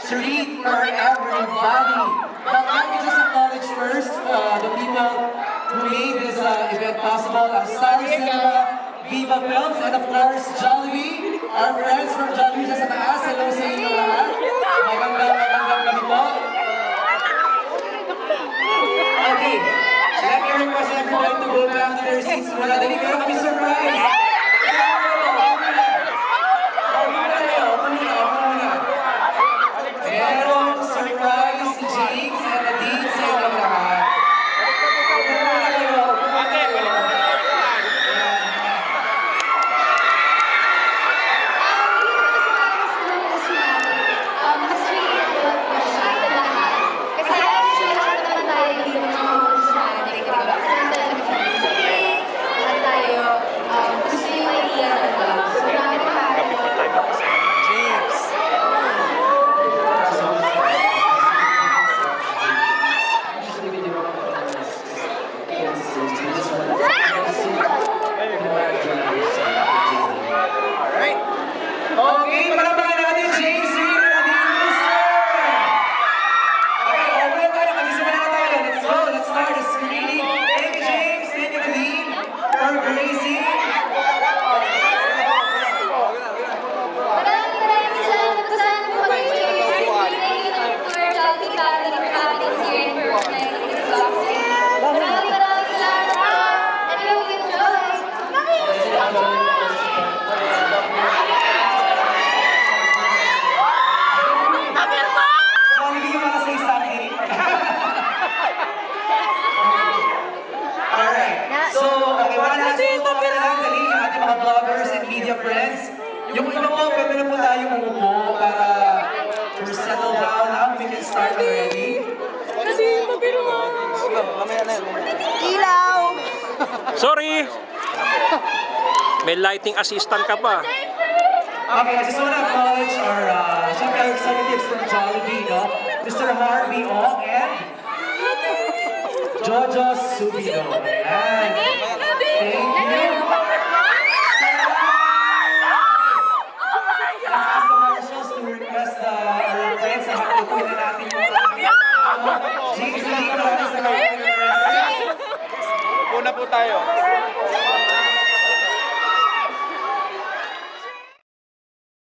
treat for everybody. But let me just acknowledge first the people who made this event possible. Star Cinema, Viva Films, and of course, Jollibee. Our friends from Jollibee sa taas. Hello sa inyo lahat. Magandang gabi po. Okay, let me request everybody to go back to their seats. Wala din meron kami surprise. Merong surprise si James and Nadine sa inyo lahat. Friends, yung iba po, pwede na po tayo umupo para we're settled down now. We can start already. Ilaw! Sorry! May lighting assistant ka pa. Okay, I just want to acknowledge our executives from Jollibee, no? Mr. Harvey Ong and Jojo Subino. Ayan. Thank you. Una po tayo.